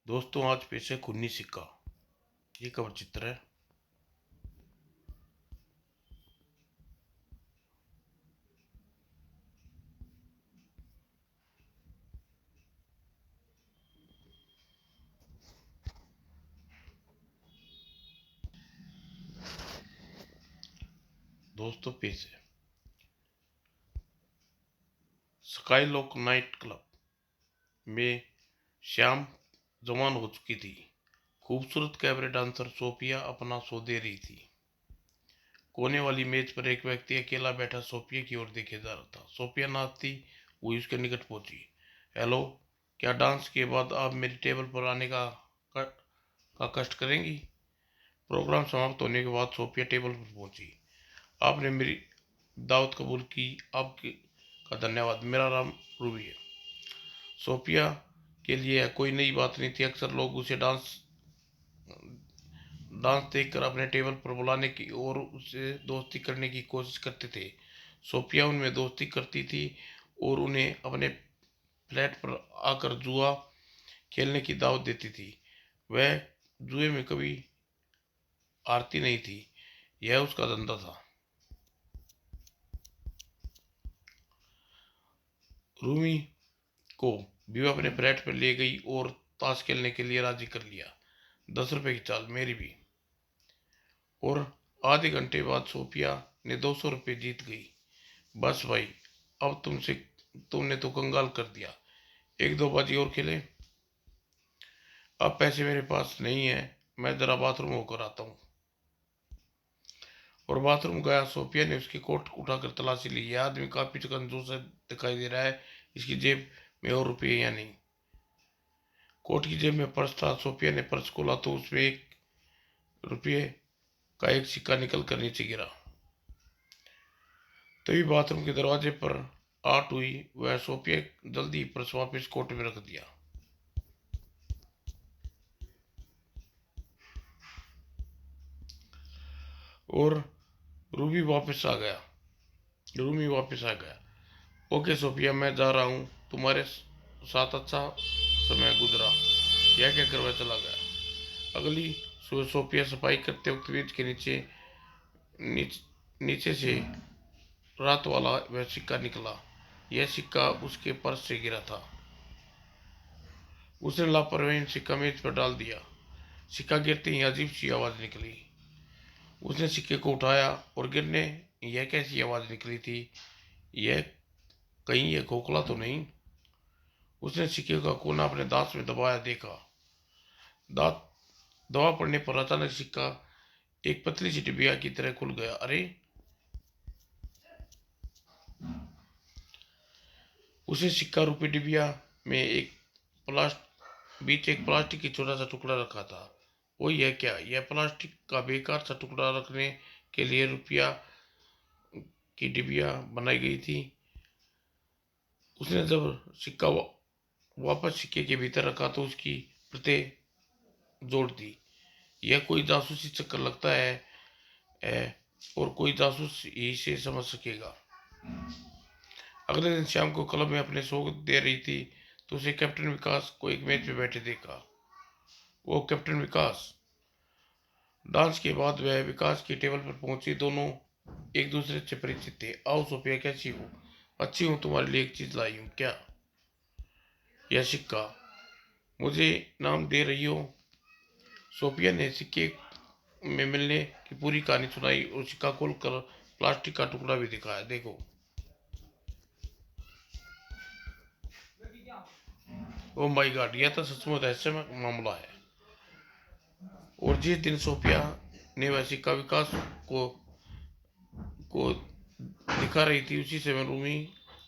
दोस्तों आज पेश है खूनी सिक्का। ये कवर चित्र है। दोस्तों पेश है स्काईलॉक नाइट क्लब में श्याम जवान हो चुकी थी। खूबसूरत कैबरे डांसर सोफिया अपना शो दे रही थी। कोने वाली मेज पर एक व्यक्ति अकेला बैठा सोफिया की ओर देखे जा रहा था। सोफिया नाचती हुई उसके निकट पहुंची। हेलो, क्या डांस के बाद आप मेरी टेबल पर आने का कष्ट करेंगी? प्रोग्राम समाप्त होने के बाद सोफिया टेबल पर पहुंची। आपने मेरी दावत कबूल की, आपकी का धन्यवाद। मेरा नाम रूबी है। सोफिया के लिए यह कोई नई बात नहीं थी। अक्सर लोग उसे डांस डांस देखकर अपने टेबल पर बुलाने की और उससे दोस्ती करने की कोशिश करते थे। सोफिया उनमें दोस्ती करती थी और उन्हें अपने फ्लैट पर आकर जुआ खेलने की दावत देती थी। वह जुए में कभी हारती नहीं थी, यह उसका धंधा था। रूमी को भी अपने फ्लैट पर ले गई और ताश खेलने के लिए राजी कर लिया। 10 रुपए की चाल, मेरी भी। और आधे घंटे बाद सोफिया ने 200 रुपये जीत गई। बस भाई, अब तुमने तो कंगाल कर दिया। एक दो बाजी और खेले। अब पैसे मेरे पास नहीं है, मैं जरा बाथरूम होकर आता हूँ। और बाथरूम गया। सोफिया ने उसकी कोट उठाकर तलाशी ली। यह आदमी काफी कंजूस दिखाई दे रहा है। इसकी जेब में और रुपये या नहीं। कोट की जेब में पर्स था। सोफिया ने पर्स खोला तो उसमें 1 रुपये का एक सिक्का निकल कर नीचे गिरा। तभी बाथरूम के दरवाजे पर आट हुई। वह सोफिया जल्दी पर्स वापस कोट में रख दिया। और रूबी वापस आ गया रूमी वापस आ गया। ओके सोफिया, मैं जा रहा हूँ। तुम्हारे साथ अच्छा समय गुजरा। यह कहकर वह चला गया। अगली सुबह सोफिया सफाई करते वक्त फ्रिज के नीचे से रात वाला वह सिक्का निकला। यह सिक्का उसके पर्स से गिरा था। उसने लापरवाही सिक्का मेज पर डाल दिया। सिक्का गिरते ही अजीब सी आवाज निकली। उसने सिक्के को उठाया और गिरने यह कैसी आवाज निकली थी? यह कहीं यह खोखला तो नहीं? उसने सिक्के का कोना अपने दांत में दबाया, देखा। दांत दबा पड़ने पर अचानक सिक्का एक पतली सी डिबिया की तरह खुल गया। अरे! उसे सिक्का रूपी डिबिया में बीच एक प्लास्टिक की छोटा सा टुकड़ा रखा था। वो यह क्या? यह प्लास्टिक का बेकार सा टुकड़ा रखने के लिए रुपया की डिबिया बनाई गई थी। उसने जब सिक्का वापस सिक्के के भीतर रखा तो उसकी प्रत्येक जोड़ दी। यह कोई जासूसी चक्कर लगता है और कोई जासूस ही इसे समझ सकेगा। अगले दिन शाम को क्लब में अपने शो दे रही थी तो उसे कैप्टन विकास को एक मेज पे बैठे देखा। वो कैप्टन विकास। डांस के बाद वह विकास की टेबल पर पहुंची। दोनों एक दूसरे से परिचित थे। आओ सोफिया, कैसी हो? अच्छी हूँ, तुम्हारे लिए एक चीज लाई हूँ। क्या? यह सिक्का। मुझे नाम दे रही हो? सोफिया ने सिक्के में मिलने की पूरी कहानी सुनाई और सिक्का खोलकर प्लास्टिक का टुकड़ा भी दिखाया। देखो। ओ माय गॉड, यह तो सचमुच रहस्यमय मामला है। और जिस दिन सोफिया ने वह सिक्का विकास को को दिखा रही थी, उसी समय रूमी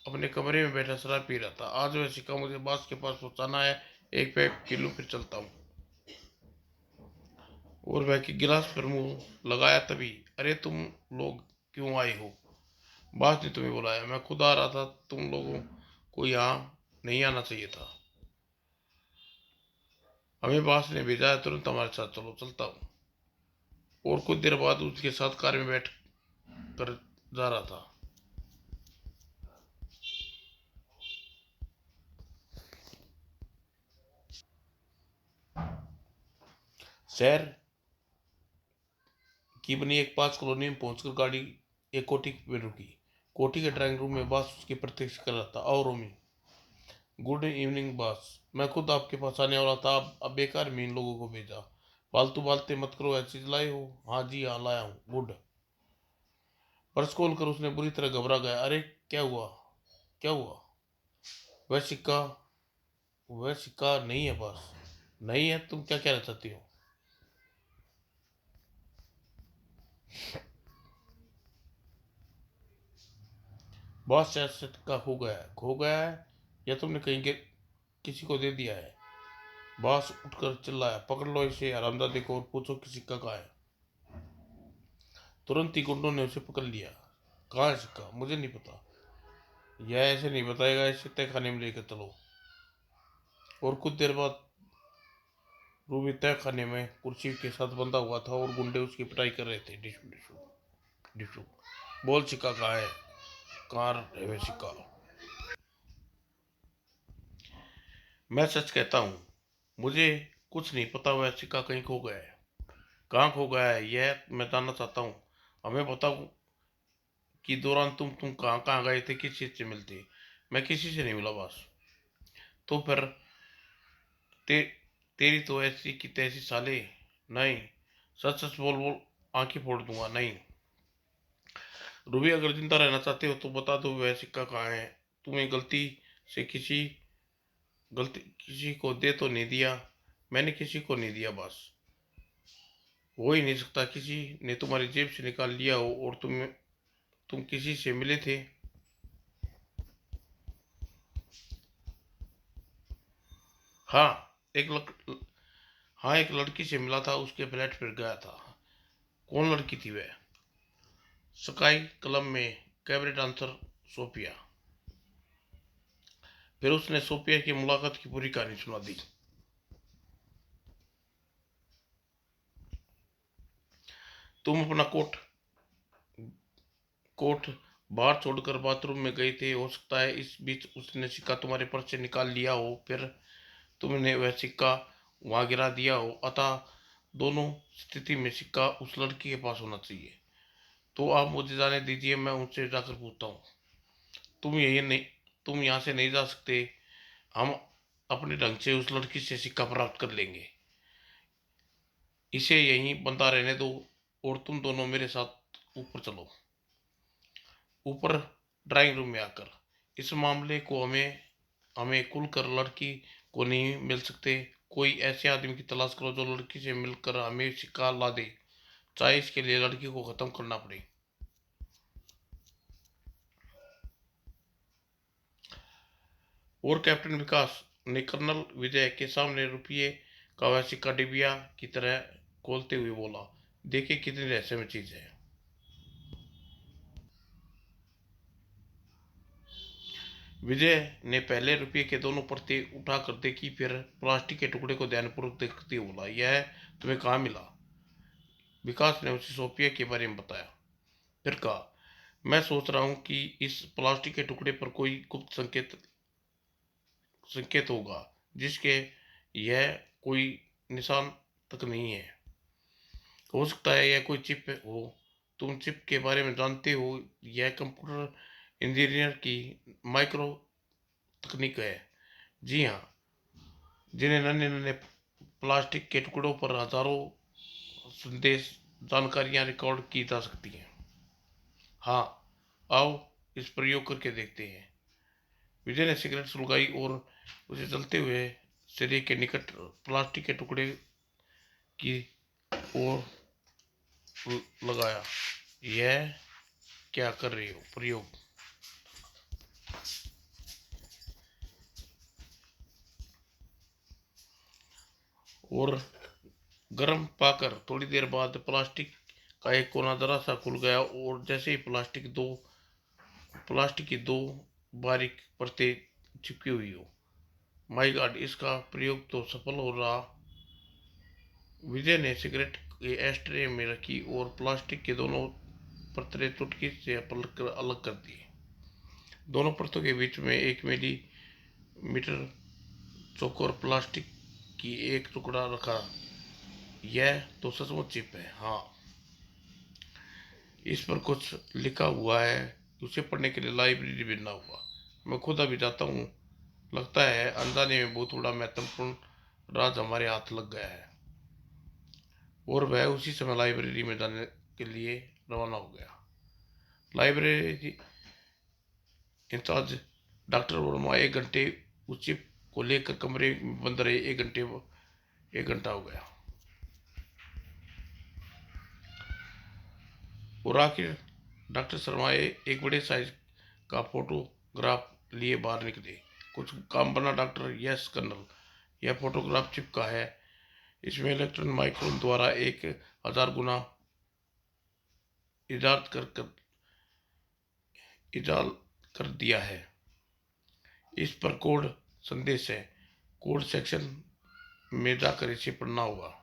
अपने कमरे में बैठा शराब पी रहा था। आज वह सिक्का मुझे बॉस के पास पहुंचाना है। एक पैक पी लूं फिर चलता हूँ। और वह की गिलास पर मुंह लगाया तभी, अरे तुम लोग क्यों आए हो? बॉस ने तुम्हें बुलाया। मैं खुद आ रहा था। तुम लोगों को यहाँ नहीं आना चाहिए था। हमें बॉस ने भेजा है, तुरंत हमारे साथ चलो। चलता हूँ। और कुछ देर बाद उसके साथ कार में बैठ कर जा रहा था। शहर की बनी एक पास कॉलोनी में पहुंचकर गाड़ी एक कोठी में रुकी। कोठी के ड्राइंग रूम में बॉस उसकी प्रतीक्षा कर रहा था। और रोमी, गुड इवनिंग बॉस, मैं खुद आपके पास आने वाला था, अब बेकार में इन लोगों को भेजा। फालतू बातें मत करो, ऐसी चीज लाए हो? हाँ जी हाँ, लाया हूँ। गुड। पर्स खोल कर उसने बुरी तरह घबरा गया। अरे क्या हुआ? क्या हुआ? वह सिक्का वह सिक्का नहीं है बॉस। नहीं है? तुम क्या कहना चाहती हो? बॉस, शायद सिक्का खो गया है, या तुमने कहीं के किसी को दे दिया है। बॉस उठकर चिल्लाया, पकड़ लो इसे हरामजादे को और पूछो कि सिक्का कहाँ है। तुरंत ही गुंडों ने उसे पकड़ लिया। कहाँ है सिक्का? मुझे नहीं पता। यह ऐसे नहीं बताएगा, इसे तय खाने में लेकर चलो। और कुछ देर बाद रूबी तय खाने में कुर्सी के साथ बंधा हुआ था और गुंडे उसकी पिटाई कर रहे थे। डिशु डिशु डिशु। बोल सिक्का कहाँ है? कहाँ है वह सिक्का? मैं सच कहता हूँ, मुझे कुछ नहीं पता, वह सिक्का कहीं खो गया है। कहाँ खो गया है यह मैं जानना चाहता हूँ। हमें बताओ कि दौरान तुम कहाँ कहाँ गए थे, किस चीज से मिलते? मैं किसी से नहीं मिला बस। तो फिर ते, तेरी तो ऐसी की तैसी साले। नहीं, सच सच बोल बोल, आंखें फोड़ दूंगा। नहीं रूबी, अगर जिंदा रहना चाहते हो तो बता दो वह सिक्का कहाँ है। तुम्हें से गलती किसी को दे तो नहीं दिया? मैंने किसी को नहीं दिया बस। हो ही नहीं सकता, किसी ने तुम्हारी जेब से निकाल लिया हो। और तुम किसी से मिले थे? हाँ एक लक, हाँ एक लड़की से मिला था, उसके फ्लैट पर गया था। कौन लड़की थी वह? स्काई क्लब में कैबरे डांसर सोफिया। फिर उसने सोफिया की मुलाकात की पूरी कहानी सुना दी। तुम अपना कोट बाहर छोड़कर बाथरूम में गए थे। हो सकता है इस बीच उसने सिक्का तुम्हारे पर्स से निकाल लिया हो, फिर तुमने वह सिक्का वहां गिरा दिया हो। अतः दोनों स्थिति में सिक्का उस लड़की के पास होना चाहिए। तो आप मुझे जाने दीजिए, मैं उनसे जाकर पूछता हूँ। तुम यही नहीं तुम यहाँ से नहीं जा सकते। हम अपने ढंग से उस लड़की से सिक्का प्राप्त कर लेंगे। इसे यहीं बंधा रहने दो और तुम दोनों मेरे साथ ऊपर चलो। ऊपर ड्राइंग रूम में आकर इस मामले को हमें हमें खुलकर लड़की को नहीं मिल सकते। कोई ऐसे आदमी की तलाश करो जो लड़की से मिलकर हमें सिक्का ला दे, चाहे इसके लिए लड़की को खत्म करना पड़े। और कैप्टन विकास ने कर्नल विजय के सामने रुपये का वह सिक्का डिबिया की तरह खोलते हुए बोला, देखिए कितनी रहस्यमय चीज है। विजय ने पहले रुपये के दोनों परतें उठाकर देखी, फिर प्लास्टिक के टुकड़े को ध्यानपूर्वक देखते हुए बोला, यह तुम्हें कहाँ मिला? विकास ने उसे सोफिया के बारे में बताया। फिर कहा, मैं सोच रहा हूँ कि इस प्लास्टिक के टुकड़े पर कोई गुप्त संकेत होगा, जिसके यह कोई निशान तक नहीं है। हो सकता है यह कोई चिप हो। तुम चिप के बारे में जानते हो? यह कंप्यूटर इंजीनियर की माइक्रो तकनीक है। जी हाँ, जिन्हें नन्हे नन्हे प्लास्टिक के टुकड़ों पर हजारों संदेश जानकारियां रिकॉर्ड की जा सकती हैं। हाँ, आओ इस प्रयोग करके देखते हैं। विजय ने सिगरेट सुलगाई और उसे जलते हुए शरीर के निकट प्लास्टिक के टुकड़े की ओर लगाया। यह क्या कर रही हो? प्रयोग। और गर्म पाकर थोड़ी देर बाद प्लास्टिक का एक कोना जरा सा खुल गया और जैसे ही प्लास्टिक की दो बारीक परतें चिपकी हुई हो। माय गॉड, इसका प्रयोग तो सफल हो रहा। विजय ने सिगरेट के एस्ट्रे में रखी और प्लास्टिक के दोनों परतें चुटकी से पलट कर अलग कर दी। दोनों परतों के बीच में 1 मिलीमीटर चौकोर प्लास्टिक की एक टुकड़ा रखा। यह तो सचमुच चिप है। हाँ, इस पर कुछ लिखा हुआ है। उसे पढ़ने के लिए लाइब्रेरी भेजना होगा। मैं खुद अभी जाता हूँ। लगता है अनजाने में बहुत बड़ा महत्वपूर्ण राज हमारे हाथ लग गया है। और वह उसी समय लाइब्रेरी में जाने के लिए रवाना हो गया। लाइब्रेरी इंचार्ज डॉक्टर वर्मा 1 घंटे उस चिप को लेकर कमरे में बंद रहे। 1 घंटा हो गया और आखिर डॉक्टर शर्मा एक बड़े साइज का फोटोग्राफ लिए बाहर निकले। कुछ काम बना डॉक्टर? यस कर्नल, यह फोटोग्राफ चिप का है। इसमें इलेक्ट्रॉन माइक्रोन द्वारा 1000 गुना इजाल कर दिया है। इस पर कोड संदेश है। कोड सेक्शन में जाकर इसे पढ़ना होगा।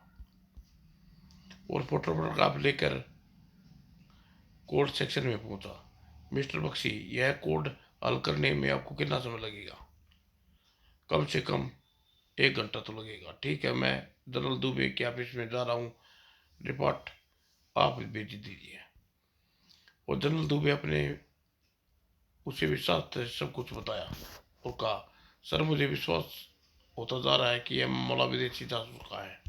और फोटोग्राफ लेकर कोड सेक्शन में पहुंचा। मिस्टर बख्शी, यह कोड हल करने में आपको कितना समय लगेगा? कम से कम 1 घंटा तो लगेगा। ठीक है, मैं जनरल दुबे के ऑफिस में जा रहा हूँ। रिपोर्ट आप भेज दीजिए। और जनरल दुबे अपने उसे विश्वास से सब कुछ बताया और कहा, सर मुझे विश्वास होता जा रहा है कि यह मामला विदेशी जासूस का है।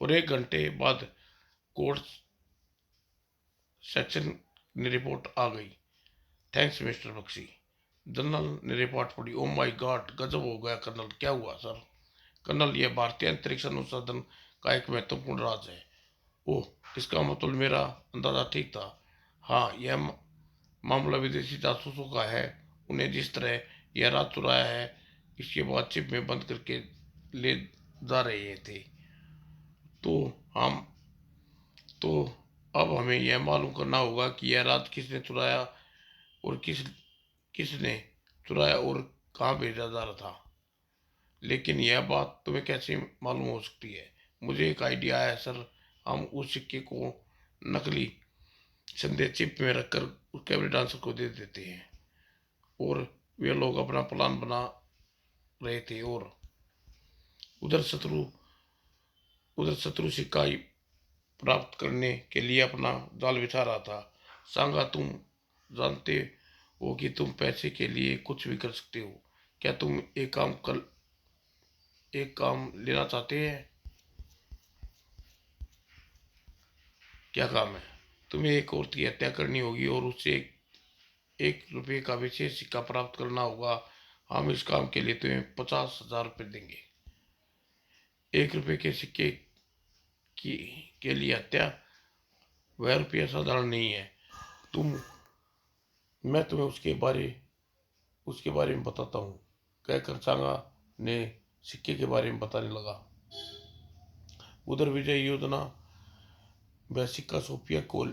और 1 घंटे बाद कोर्ट सेक्शन ने रिपोर्ट आ गई। Thanks mister Bakshi. जनरल ने रिपोर्ट पढ़ी। ओ माय गॉड, गजब हो गया कर्नल। क्या हुआ सर? कर्नल, यह भारतीय अंतरिक्ष अनुसंधान का एक महत्वपूर्ण राज है। ओह, इसका मतलब मेरा अंदाजा ठीक था। हाँ, यह मामला विदेशी जासूसों का है। उन्हें जिस तरह यह राज चुराया है, इसके बाद चिप में बंद करके ले जा रहे थे। तो हम तो अब हमें यह मालूम करना होगा कि यह राज किसने चुराया और किसने चुराया और कहाँ भेजा जा रहा था। लेकिन यह बात तुम्हें कैसे मालूम हो सकती है? मुझे एक आइडिया है सर। हम उस सिक्के को नकली संदेश चिप में रखकर उस कैमरे डांसर को दे देते हैं और वे लोग अपना प्लान बना रहे थे। और उधर शत्रु उधर शत्रु सिक्का प्राप्त करने के लिए अपना जाल बिछा रहा था। सांगा, तुम जानते हो कि तुम पैसे के लिए कुछ भी कर सकते हो। क्या तुम एक काम लेना चाहते हैं? क्या काम है? तुम्हें एक औरत की हत्या करनी होगी और उससे 1 रुपये का विशेष सिक्का प्राप्त करना होगा। हम इस काम के लिए तुम्हें 50,000 रुपये देंगे। 1 रुपये के सिक्के की के लिए हत्या? वह रुपया साधारण नहीं है। तुम मैं तुम्हें उसके बारे में बताता हूँ, कहकर चांगा ने सिक्के के बारे में बताने लगा। उधर विजय योजना वह सिक्का सोफिया को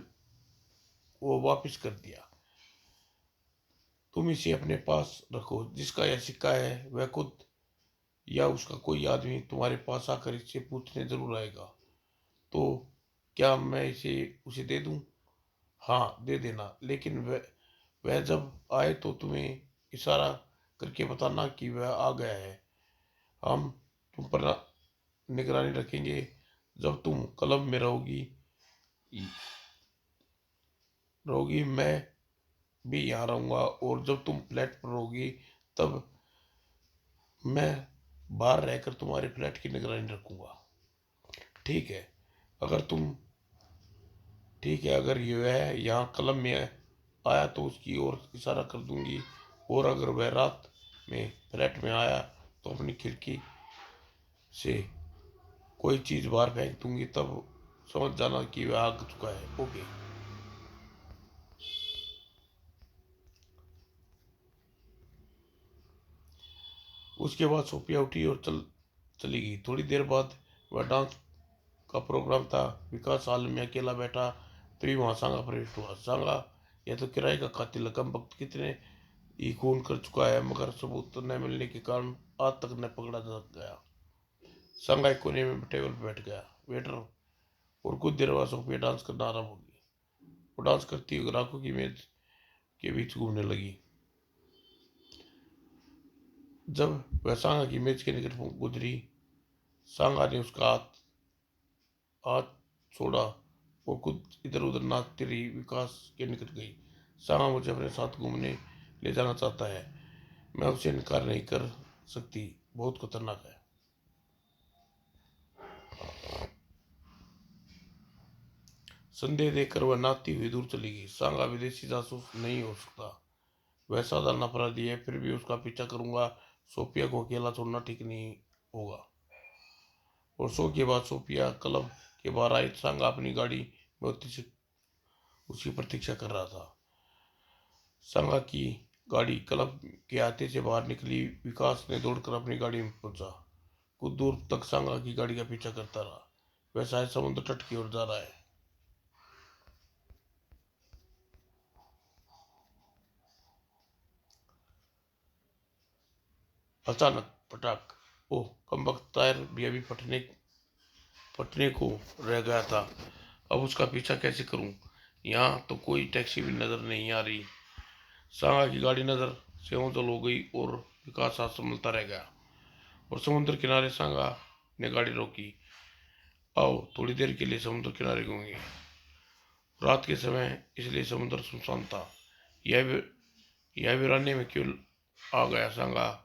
वो वापस कर दिया। तुम इसे अपने पास रखो। जिसका यह सिक्का है वह खुद या उसका कोई आदमी तुम्हारे पास आकर इससे पूछने जरूर आएगा। तो क्या मैं इसे उसे दे दूं? हाँ, दे देना। लेकिन वह जब आए तो तुम्हें इशारा करके बताना कि वह आ गया है। हम तुम पर निगरानी रखेंगे। जब तुम क्लब में रहोगी मैं भी यहाँ रहूँगा। और जब तुम फ्लैट पर रहोगी तब मैं बाहर रहकर तुम्हारे फ्लैट की निगरानी रखूँगा। ठीक है? अगर तुम ठीक है, अगर वह यहाँ क्लब में आया तो उसकी ओर इशारा कर दूंगी। और अगर वह रात में फ्लैट में आया तो अपनी खिड़की से कोई चीज़ बाहर फेंक दूंगी। तब समझ जाना कि वह आ चुका है। ओके। उसके बाद सोफिया उठी और चली गई। थोड़ी देर बाद वह डांस का प्रोग्राम था। विकास हॉल में अकेला बैठा तभी वहां सांगा प्रविष्ट हुआ। सांगा, यह तो किराए का कातिल कम वक्त कितने ही खून कर चुका है, मगर सबूत न मिलने के कारण आज तक न पकड़ा जा गया। सांगा एक कोने में टेबल पर बैठ गया। वेटर। और कुछ देर बाद सोफिया डांस करना आरम्भ हो गई। वो डांस करती हुई ग्राहकों की मेज के बीच घूमने लगी। जब वह सांगा की मेज के निकट गुजरी, सांगा ने उसका हाथ हाथ छोड़ा और खुद इधर उधर नाचती रही। विकास के निकट गई। सांगा मुझे अपने साथ घूमने ले जाना चाहता है। मैं उसे इनकार नहीं कर सकती, बहुत खतरनाक है। संदेह देकर वह नाचती हुई दूर चली गई। सांगा विदेशी जासूस नहीं हो सकता, वह साधारण अपराधी है, फिर भी उसका पीछा करूंगा। सोफिया को अकेला छोड़ना ठीक नहीं होगा। और शो के बाद सोफिया क्लब के बाहर आई। सांगा अपनी गाड़ी में उसकी प्रतीक्षा कर रहा था। सांगा की गाड़ी क्लब के आते से बाहर निकली। विकास ने दौड़कर अपनी गाड़ी में पहुंचा। कुछ दूर तक सांगा की गाड़ी का पीछा करता रहा। वह शायद समुद्र तट की ओर जा रहा है। अचानक पटाख! ओह कमबख्त, टायर भी अभी फटने को रह गया था। अब उसका पीछा कैसे करूं? यहाँ तो कोई टैक्सी भी नजर नहीं आ रही। सांगा की गाड़ी नजर से ओझल हो गई और विकास हाथ संभलता रह गया। और समुद्र किनारे सांगा ने गाड़ी रोकी। आओ थोड़ी देर के लिए समुद्र किनारे घूमेंगे। रात के समय इसलिए समुद्र सुनसान था। यह वीराने में क्यों आ गया सांगा?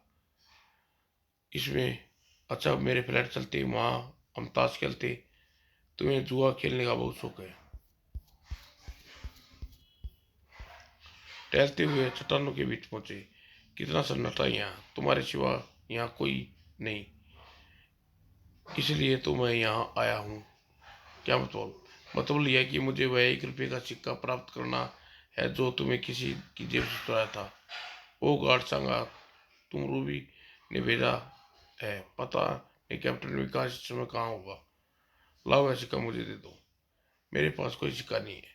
इसमें अच्छा मेरे फ्लैट चलते, वहां हम ताश खेलते। तुम्हें जुआ खेलने का बहुत शौक है। टहलते हुए चट्टानों के बीच पहुंचे। कितना सन्नाटा यहाँ, तुम्हारे सिवा यहाँ कोई नहीं, इसलिए तो मैं यहाँ आया हूँ। क्या मतलब? मतलब यह कि मुझे वह 1 रुपये का सिक्का प्राप्त करना है जो तुम्हें किसी की जेब से चुराया था। ओ गार्ड सांगा, तुम रूबी ने भेजा है। पता नहीं कैप्टन विकास इस समय कहाँ होगा। लाओ वह सिक्का मुझे दे दो। मेरे पास कोई सिक्का नहीं है,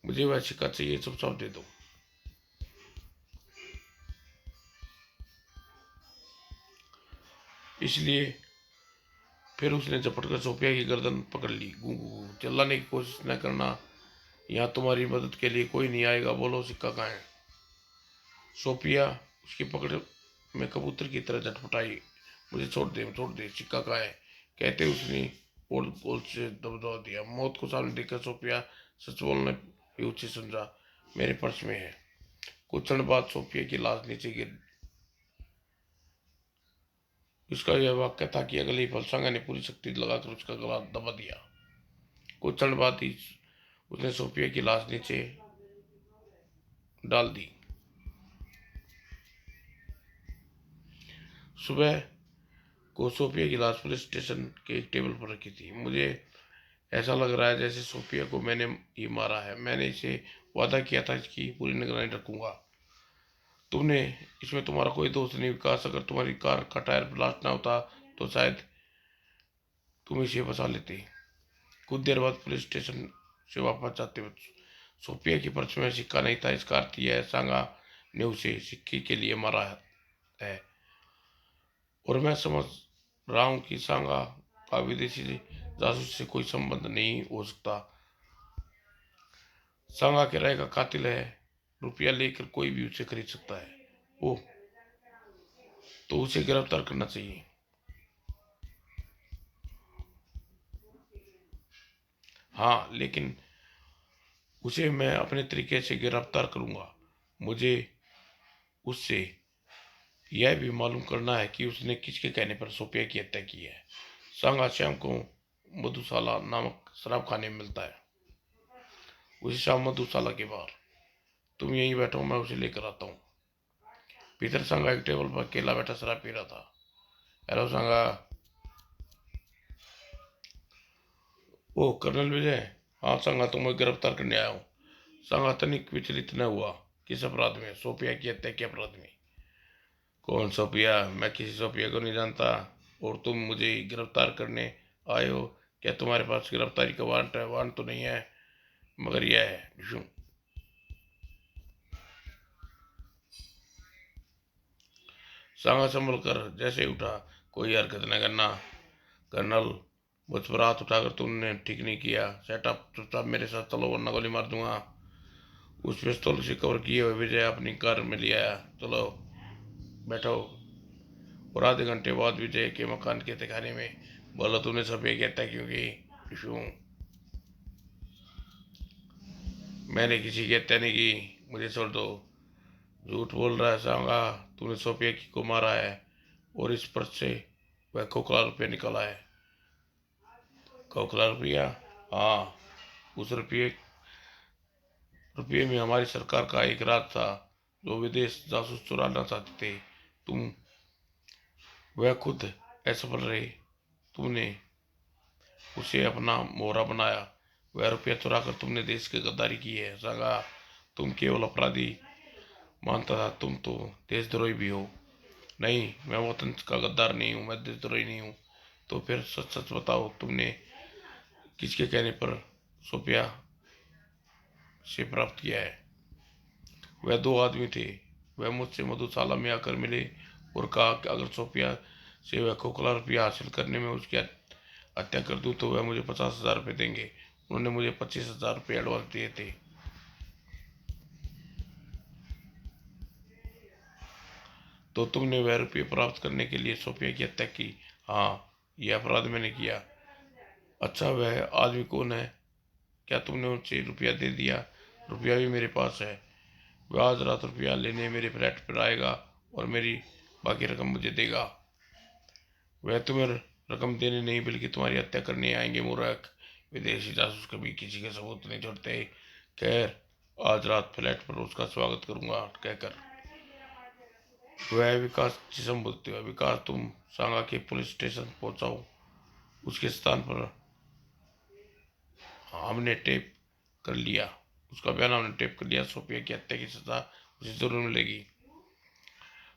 मुझे वह सिक्का चाहिए, सब सब दे दो। इसलिए फिर उसने झपट कर सोफिया की गर्दन पकड़ ली। गू गू गू, चिल्लाने की कोशिश न करना, यहाँ तुम्हारी मदद के लिए कोई नहीं आएगा। बोलो सिक्का कहाँ है? सोफिया उसकी पकड़ में कबूतर की तरह झटपटाई। मुझे छोड़ दे, सिक्का कहाँ है? कहते उसने और गोल से दबदबा दिया। मौत को सामने देखकर सोफिया सच बोलने भी उचित समझा। मेरे पर्स में है। कुछ क्षण बाद सोफिया की लाश नीचे गिर। उसका यह वाक्य था कि अगले ही पल सांगा ने पूरी शक्ति लगाकर उसका गला दबा दिया। कुछ क्षण बाद ही उसने सोफिया की लाश नीचे डाल दी। सुबह को सोफिया की लाश पुलिस स्टेशन के एक टेबल पर रखी थी। मुझे ऐसा लग रहा है जैसे सोफिया को मैंने ही मारा है। मैंने इसे वादा किया था इसकी पूरी निगरानी रखूंगा। तुमने इसमें तुम्हारा कोई दोस्त नहीं। विकास, अगर तुम्हारी कार का टायर ब्लास्ट ना होता तो शायद तुम इसे बचा लेते। कुछ देर बाद पुलिस स्टेशन से वापस जाते वक्त सोफिया की पर्स में सिक्का नहीं था। इसका अर्थ यह है सांगा ने उसे सिक्के के लिए मारा है। और मैं समझ रहा हूँ कि सांगा का विदेशी जासूस से कोई संबंध नहीं हो सकता। सांगा किराए का कातिल है। रुपया लेकर कोई भी उसे खरीद सकता है। ओह, तो उसे गिरफ्तार करना चाहिए। हाँ, लेकिन उसे मैं अपने तरीके से गिरफ्तार करूंगा। मुझे उससे यह भी मालूम करना है कि उसने किसके कहने पर सोफिया की हत्या की है। सांगा श्याम को मधुशाला नामक शराब खाने में मिलता है। उसी शाम मधुशाला के बाहर। तुम यहीं बैठो, मैं उसे लेकर आता हूँ। भीतर सांगा एक टेबल पर अकेला बैठा शराब पी रहा था। हेलो सांगा। ओ कर्नल विजय। हाँ सांगा, तुम्हें गिरफ्तार करने आया हूँ। सांगा तनिक विचलित न हुआ। किस अपराध में? सोफिया की हत्या के अपराध में। कौन सोफिया? मैं किसी सोफिया को नहीं जानता। और तुम मुझे गिरफ्तार करने आए हो? क्या तुम्हारे पास गिरफ्तारी का वारंट है? वारंट तो नहीं है, मगर यह है विष्णु। सांगा संभल कर जैसे ही उठा। कोई हरकत न करना कर्नल। मुझ पर हाथ उठाकर तुमने ठीक नहीं किया। सेटअप, चुपचाप मेरे साथ चलो वरना गोली मार दूंगा। उस पिस्तौल से कवर किए हुए विजय अपनी कार में ले आया। चलो बैठो। और आधे घंटे बाद विजय के मकान के ठिकाने में बोला तूने सब ये कहता क्योंकि टिशू मैंने किसी की हत्या नहीं की, मुझे छोड़ दो। झूठ बोल रहा है सांगा, तूने सोफिया की को मारा है और इस पर्स से वह खोखला रुपया निकाला है। खोखला रुपया? हाँ, उस रुपये रुपये में हमारी सरकार का एक राज था जो विदेश जासूस चुराना चाहते थे। तुम वह खुद असफल रहे। तुमने उसे अपना मोहरा बनाया। वह रुपया चुरा कर तुमने देश की गद्दारी की है सांगा। तुम केवल अपराधी मानता था, तुम तो देशद्रोही भी हो। नहीं, मैं वतन का गद्दार नहीं हूँ, मैं देशद्रोही नहीं हूँ। तो फिर सच सच बताओ, तुमने किसके कहने पर सोफिया से प्राप्त किया है? वह दो आदमी थे। वह मुझसे मधुशाला में आकर मिले और कहा कि अगर सोफिया से वह खोखला रुपया हासिल करने में उसकी हत्या कर दूं तो वह मुझे 50,000 रुपये देंगे। उन्होंने मुझे 25,000 रुपये एडवांस दिए थे। तो तुमने वह रुपये प्राप्त करने के लिए सोफिया की हत्या की? हाँ, यह अपराध मैंने किया। अच्छा, वह आदमी कौन है? क्या तुमने उनसे रुपया दे दिया? रुपया भी मेरे पास है। वह आज रात रुपया लेने मेरे फ्लैट पर आएगा और मेरी बाकी रकम मुझे देगा। वह तुम्हें रकम देने नहीं बल्कि तुम्हारी हत्या करने आएंगे मूर्ख। विदेशी जासूस कभी किसी के सबूत नहीं छोड़ते। खैर, आज रात फ्लैट पर उसका स्वागत करूंगा कहकर वह विकास जिसम बोलते हुए, विकास तुम सांगा के पुलिस स्टेशन पहुंचाओ। उसके स्थान पर हमने टेप कर लिया, उसका बयान हमने टेप कर लिया। सोफिया की हत्या की सजा उसे जरूर मिलेगी।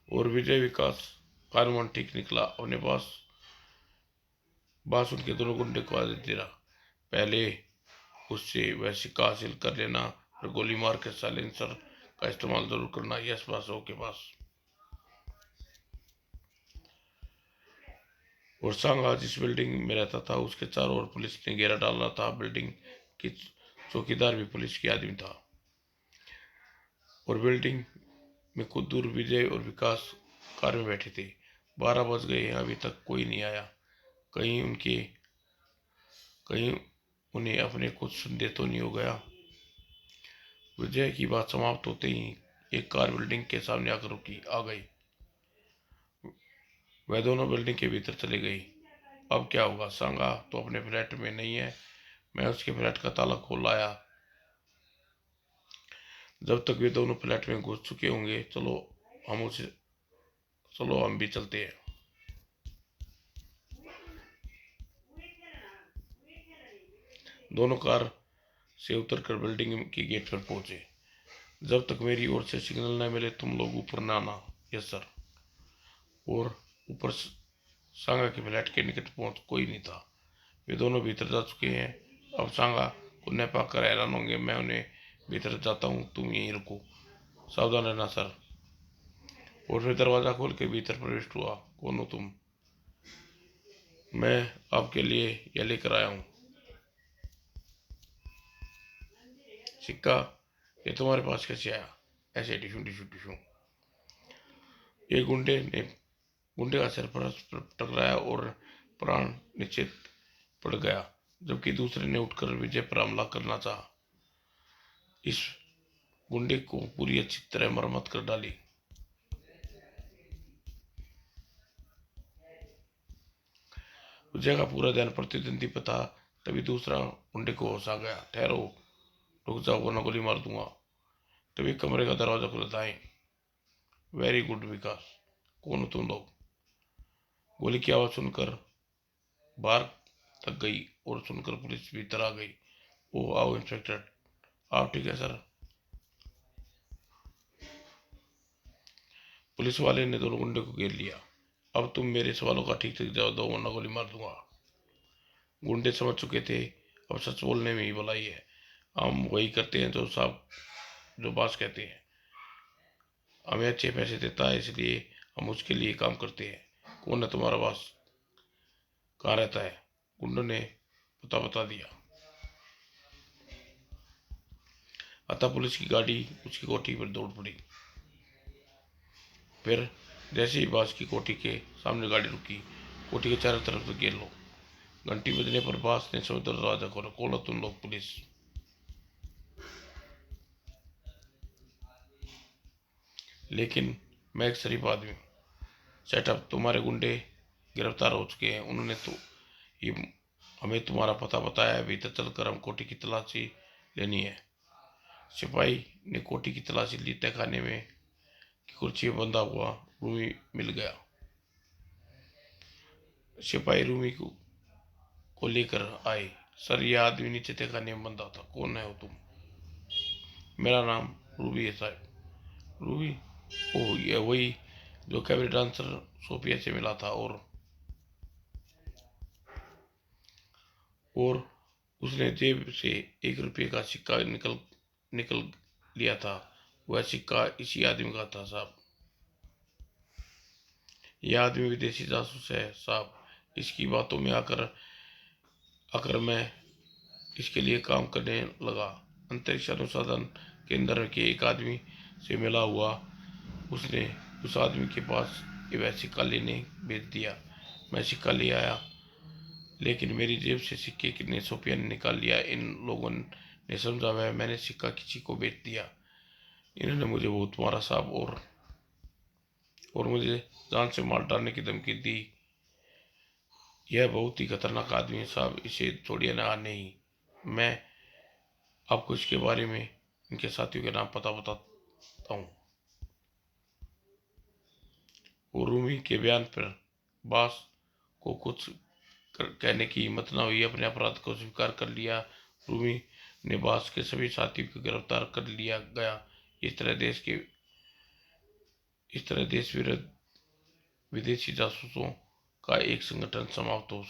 और विजय विकास कानून ठीक निकला। अपने पास बास उनके दोनों गुंडे को आदेश दे रहा, पहले उससे वह सिक्का हासिल कर लेना और गोली मार के साइलेंसर का इस्तेमाल जरूर करना। यस पास हो के पास। और सांगा जिस बिल्डिंग में रहता था उसके चारों ओर पुलिस ने घेरा डाला था। बिल्डिंग की चौकीदार भी पुलिस के आदमी था। और बिल्डिंग में कुछ दूर विजय और विकास कार में बैठे थे। 12 बज गए हैं, अभी तक कोई नहीं आया। कहीं कहीं उन्हें अपने कुछ संदेह तो नहीं हो गया। विजय की बात समाप्त होते ही एक कार बिल्डिंग के सामने आकर रुकी आ गई। वह दोनों बिल्डिंग के भीतर चले गई। अब क्या होगा? सांगा तो अपने फ्लैट में नहीं है, मैं उसके फ्लैट का ताला खोल लाया। जब तक वे दोनों फ्लैट में घुस चुके होंगे, चलो हम भी चलते हैं। दोनों कार से उतरकर बिल्डिंग के गेट पर पहुंचे। जब तक मेरी ओर से सिग्नल न मिले तुम लोग ऊपर न आना। Yes sir. और ऊपर सांगा के फ्लैट के निकट पहुंच कोई नहीं था। वे दोनों भीतर जा चुके हैं। अब सांगा को न पाकर हैरान होंगे। मैं उन्हें भीतर जाता हूँ, तुम यहीं रुको, सावधान रहना सर। और फिर दरवाजा खोल के भीतर प्रवेश हुआ। कौन हो तुम? मैं आपके लिए यह लेकर आया हूँ सिक्का। ये तुम्हारे पास कैसे आया? ऐसे टिशू टिशू टिशू। एक गुंडे का सिर पर टकराया और प्राण नीचे पड़ गया, जबकि दूसरे ने उठकर विजय पर हमला करना चाहा। इस गुंडे को पूरी अच्छी तरह मरम्मत कर डाली। विजय का पूरा ध्यान प्रतिद्वंदी पर था। तभी दूसरा गुंडे को होश आ गया। ठहरो, रुक जाओ वरना गोली मार दूंगा। तभी कमरे का दरवाजा खुला था। वेरी गुड विकास, कौन हो तुम लोग? गोली की आवाज सुनकर बाहर तक गई और सुनकर पुलिस भीतर आ गई। ओ आओ इंस्पेक्टर। आप ठीक है सर? पुलिस वाले ने दोनों गुंडे को घेर लिया। अब तुम मेरे सवालों का ठीक ठीक जवाब दो वरना गोली मार दूंगा। गुंडे समझ चुके थे अब सच बोलने में ही भलाई है। हम वही करते हैं जो बास कहते हैं। हमें अच्छे पैसे देता है इसलिए हम उसके लिए काम करते हैं। कौन है तुम्हारा बास? कहाँ रहता है? गुंडों ने पता बता दिया। अतः पुलिस की गाड़ी उसकी कोठी पर दौड़ पड़ी। फिर जैसे ही बास की कोठी के सामने गाड़ी रुकी, कोठी के चारों तरफ से घेर लो। घंटी बजने पर बास ने समुद्र दरवाजा खोला। खोलो तुम लोग, पुलिस। लेकिन मैं एक शरीफ आदमी हूँ। सेटअप, तुम्हारे गुंडे गिरफ्तार हो चुके हैं। उन्होंने तो ये हमें तुम्हारा पता बताया है। भीतर चलकर हम कोठी की तलाशी लेनी है। सिपाही ने कोठी की तलाशी ली। तहखाने में की कुर्सी में बंधा हुआ रूमी मिल गया। सिपाही रूमी को लेकर आए। सर, यह आदमी नीचे तहखाने में बंधा था। कौन है हो तुम? मेरा नाम रूबी है साहब। रूबी? ओह, यह वही जो कैबरे डांसर सोफिया से मिला था और उसने जेब से 1 रुपये का सिक्का निकल निकल लिया था। वह सिक्का इसी आदमी का था साहब। यह आदमी विदेशी जासूस है साहब। इसकी बातों में आकर आकर मैं इसके लिए काम करने लगा। अंतरिक्ष अनुसंधान केंद्र के एक आदमी से मिला हुआ। उसने उस आदमी के पास वह सिक्का लेने भेज दिया। मैं सिक्का ले आया, लेकिन मेरी जेब से सिक्के ने सोफिया ने निकाल लिया। इन लोगों ने समझा वह मैंने सिक्का किसी को बेच दिया। इन्होंने मुझे बहुत मारा साहब और मुझे जान से मार डालने की धमकी दी। यह बहुत ही खतरनाक आदमी है साहब। इसे छोड़िए ना। नहीं, मैं आपको इसके बारे में इनके साथियों के नाम पता बताता हूँ। और रूमी के बयान पर बास को कुछ कहने की हिम्मत न हुई। अपने अपराध को स्वीकार कर लिया। रूमी ने बास के सभी साथियों को गिरफ्तार कर लिया गया। इस तरह देश विरुद्ध विदेशी जासूसों का एक संगठन समाप्त हो